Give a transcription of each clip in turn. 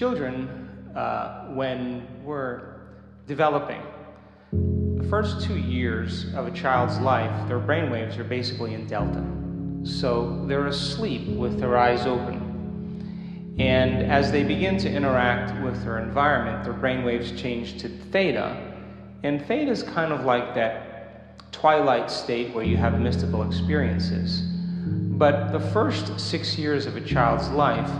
children, when we're developing, the first 2 years of a child's life, their brainwaves are basically in delta. So they're asleep with their eyes open. And as they begin to interact with their environment, their brainwaves change to theta. And theta is kind of like that twilight state where you have mystical experiences. But the first 6 years of a child's life,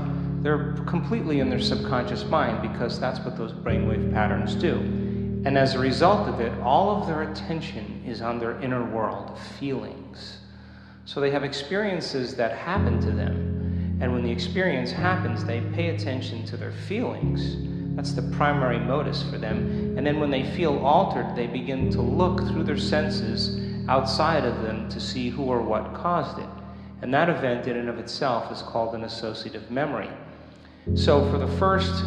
they're completely in their subconscious mind because that's what those brainwave patterns do. And as a result of it, all of their attention is on their inner world, feelings. So they have experiences that happen to them. And when the experience happens, they pay attention to their feelings. That's the primary modus for them. And then when they feel altered, they begin to look through their senses outside of them to see who or what caused it. And that event in and of itself is called an associative memory. So for the first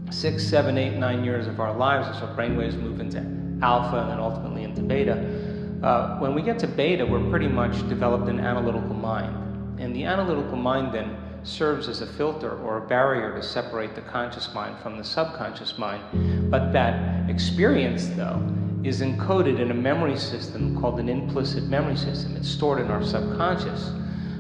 6, 7, 8, 9 years of our lives, as our brainwaves move into alpha and then ultimately into beta, when we get to beta, we're pretty much developed an analytical mind. And the analytical mind then serves as a filter or a barrier to separate the conscious mind from the subconscious mind. But that experience, though, is encoded in a memory system called an implicit memory system. It's stored in our subconscious.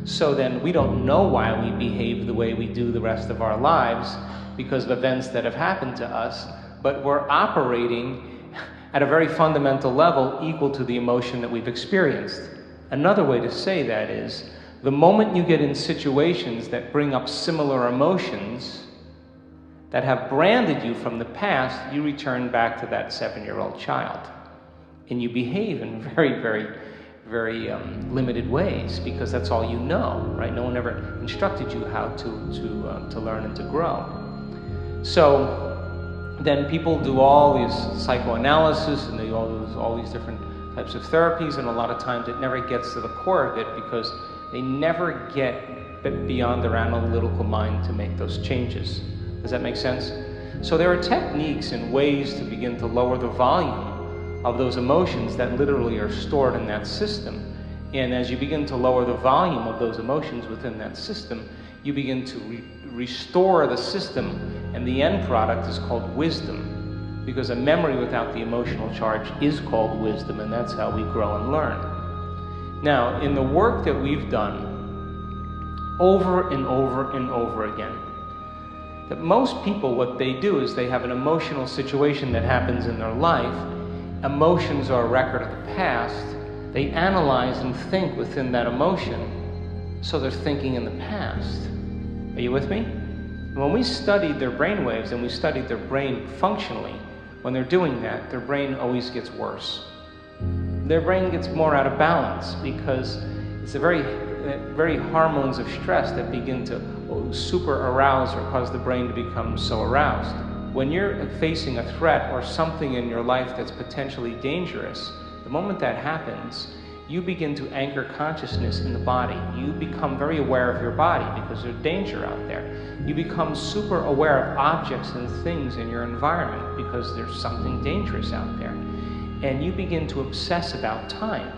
So then we don't know why we behave the way we do the rest of our lives because of events that have happened to us, but we're operating at a very fundamental level equal to the emotion that we've experienced. Another way to say that is, the moment you get in situations that bring up similar emotions that have branded you from the past, you return back to that 7-year-old child. And you behave in very limited ways because that's all you know, right? No one ever instructed you how to learn and to grow. So then people do all these psychoanalysis and they do all these different types of therapies, and a lot of times it never gets to the core of it because they never get beyond their analytical mind to make those changes. Does that make sense? So there are techniques and ways to begin to lower the volume of those emotions that literally are stored in that system. And as you begin to lower the volume of those emotions within that system, you begin to restore the system, and the end product is called wisdom. Because a memory without the emotional charge is called wisdom, and that's how we grow and learn. Now, in the work that we've done over and over and over again, that most people, what they do is they have an emotional situation that happens in their life. Emotions are a record of the past. They analyze and think within that emotion, so they're thinking in the past. Are you with me? When we studied their brain waves and we studied their brain functionally, when they're doing that, their brain always gets worse. Their brain gets more out of balance because it's the very hormones of stress that begin to super arouse or cause the brain to become so aroused. When you're facing a threat or something in your life that's potentially dangerous, the moment that happens, you begin to anchor consciousness in the body. You become very aware of your body because there's danger out there. You become super aware of objects and things in your environment because there's something dangerous out there. And you begin to obsess about time.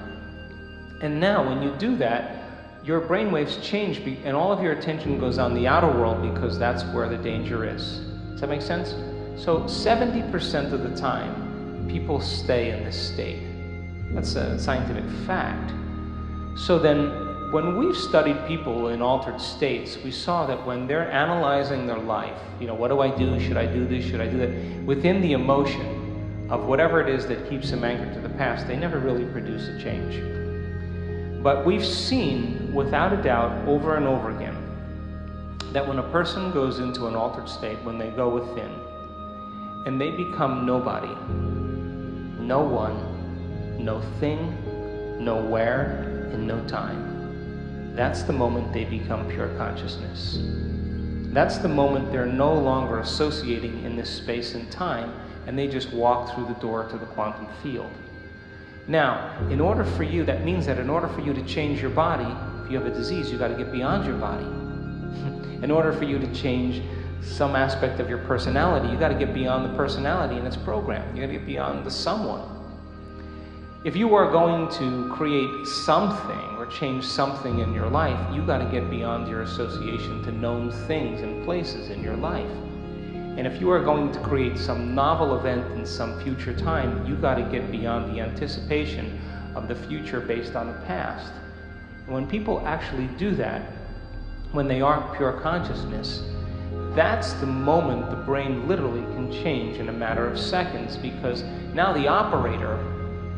And now when you do that, your brainwaves change and all of your attention goes on the outer world because that's where the danger is. Does that make sense? So 70% of the time, people stay in this state. That's a scientific fact. So then, when we've studied people in altered states, we saw that when they're analyzing their life, what do I do? Should I do this? Should I do that? Within the emotion of whatever it is that keeps them anchored to the past, they never really produce a change. But we've seen, without a doubt, over and over again, that when a person goes into an altered state, when they go within, and they become nobody, no one, no thing, nowhere, and no time, that's the moment they become pure consciousness. That's the moment they're no longer associating in this space and time, and they just walk through the door to the quantum field. Now, that means that in order for you to change your body, if you have a disease, you got to get beyond your body. In order for you to change some aspect of your personality, you got to get beyond the personality and its program. You got to get beyond the someone. If you are going to create something or change something in your life, you got to get beyond your association to known things and places in your life. And if you are going to create some novel event in some future time, you got to get beyond the anticipation of the future based on the past. And when people actually do that, when they are pure consciousness, that's the moment the brain literally can change in a matter of seconds, because now the operator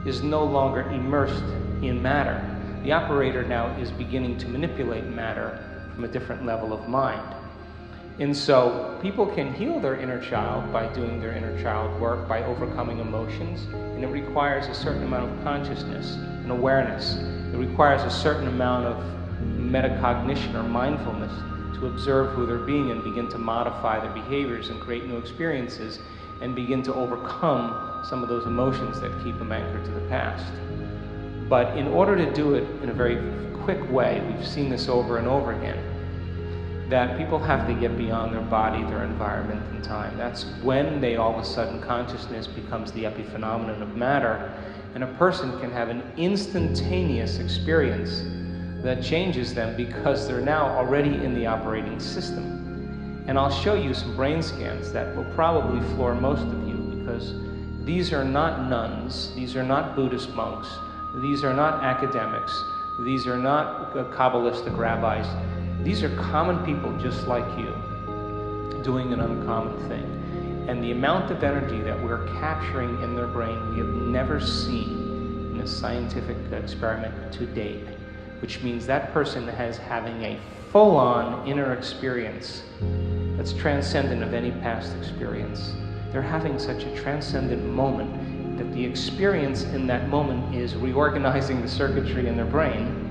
is no longer immersed in matter. The operator now is beginning to manipulate matter from a different level of mind. And so people can heal their inner child by doing their inner child work, by overcoming emotions, and it requires a certain amount of consciousness and awareness. It requires a certain amount of metacognition or mindfulness to observe who they're being and begin to modify their behaviors and create new experiences and begin to overcome some of those emotions that keep them anchored to the past. But in order to do it in a very quick way, we've seen this over and over again, that people have to get beyond their body, their environment, and time. That's when they all of a sudden consciousness becomes the epiphenomenon of matter, and a person can have an instantaneous experience that changes them because they're now already in the operating system. And I'll show you some brain scans that will probably floor most of you, because these are not nuns, these are not Buddhist monks, these are not academics, these are not Kabbalistic rabbis. These are common people just like you, doing an uncommon thing. And the amount of energy that we're capturing in their brain we have never seen in a scientific experiment to date, which means that person is having a full-on inner experience that's transcendent of any past experience. They're having such a transcendent moment that the experience in that moment is reorganizing the circuitry in their brain,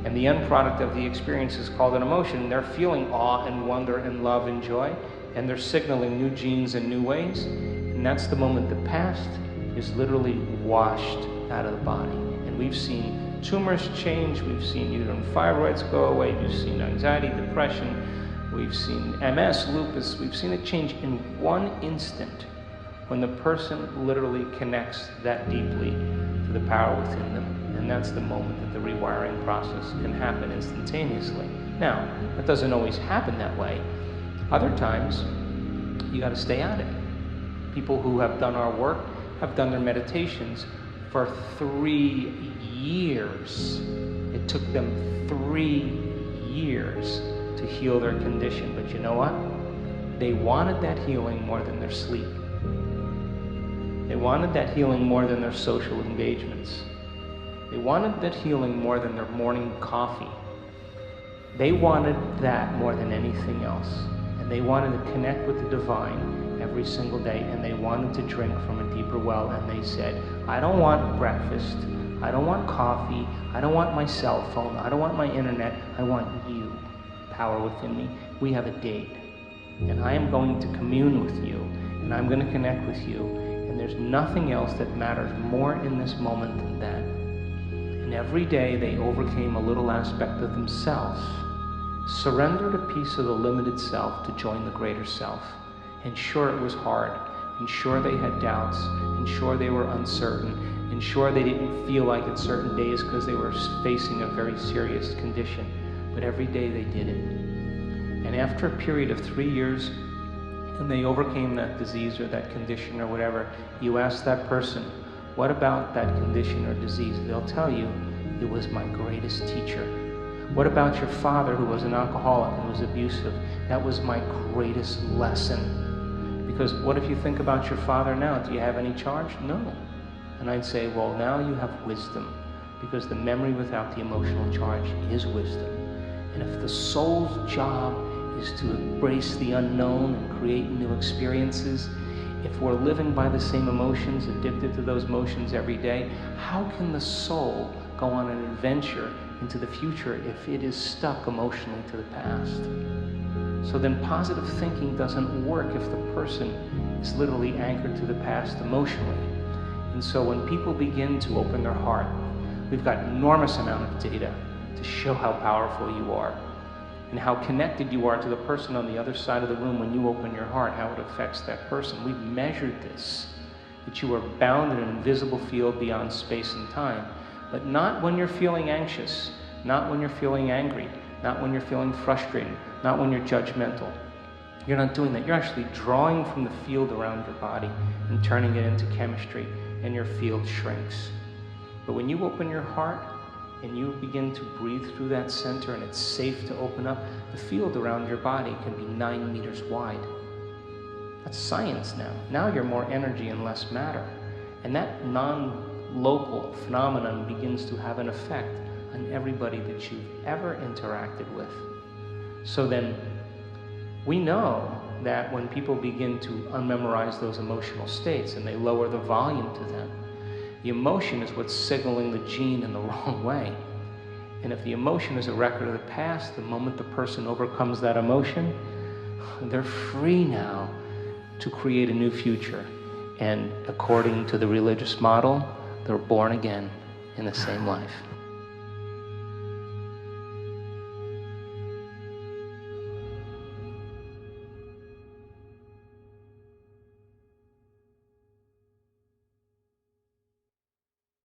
and the end product of the experience is called an emotion. They're feeling awe and wonder and love and joy, and they're signaling new genes in new ways, and that's the moment the past is literally washed out of the body. And we've seen tumors change, we've seen uterine fibroids go away, we've seen anxiety, depression, we've seen MS, lupus, we've seen it change in one instant when the person literally connects that deeply to the power within them. And that's the moment that the rewiring process can happen instantaneously. Now, that doesn't always happen that way. Other times, you got to stay at it. People who have done our work have done their meditations for 3 years. It took them 3 years to heal their condition. But you know what? They wanted that healing more than their sleep. They wanted that healing more than their social engagements. They wanted that healing more than their morning coffee. They wanted that more than anything else. And they wanted to connect with the divine every single day, and they wanted to drink from a deeper well, and they said, I don't want breakfast, I don't want coffee, I don't want my cell phone, I don't want my internet, I want you, power within me. We have a date, and I am going to commune with you, and I'm going to connect with you, and there's nothing else that matters more in this moment than that. And every day they overcame a little aspect of themselves, surrendered a piece of the limited self to join the greater self. And sure, it was hard, and sure they had doubts, and sure they were uncertain, and sure they didn't feel like it certain days because they were facing a very serious condition. But every day they did it. And after a period of 3 years, and they overcame that disease or that condition or whatever, you ask that person, what about that condition or disease? They'll tell you, it was my greatest teacher. What about your father who was an alcoholic and was abusive? That was my greatest lesson. Because what if you think about your father now? Do you have any charge? No. And I'd say, well, now you have wisdom, because the memory without the emotional charge is wisdom. And if the soul's job is to embrace the unknown and create new experiences, if we're living by the same emotions, addicted to those emotions every day, how can the soul go on an adventure into the future if it is stuck emotionally to the past? So then positive thinking doesn't work if the person is literally anchored to the past emotionally. And so when people begin to open their heart, we've got enormous amount of data to show how powerful you are and how connected you are to the person on the other side of the room when you open your heart, how it affects that person. We've measured this, that you are bound in an invisible field beyond space and time, but not when you're feeling anxious, not when you're feeling angry, not when you're feeling frustrated, not when you're judgmental. You're not doing that. You're actually drawing from the field around your body and turning it into chemistry, and your field shrinks. But when you open your heart and you begin to breathe through that center, and it's safe to open up, the field around your body can be 9 meters wide. That's science now. Now you're more energy and less matter. And that non-local phenomenon begins to have an effect on everybody that you've ever interacted with. So then, we know that when people begin to unmemorize those emotional states and they lower the volume to them, the emotion is what's signaling the gene in the wrong way. And if the emotion is a record of the past, the moment the person overcomes that emotion, they're free now to create a new future. And according to the religious model, they're born again in the same life.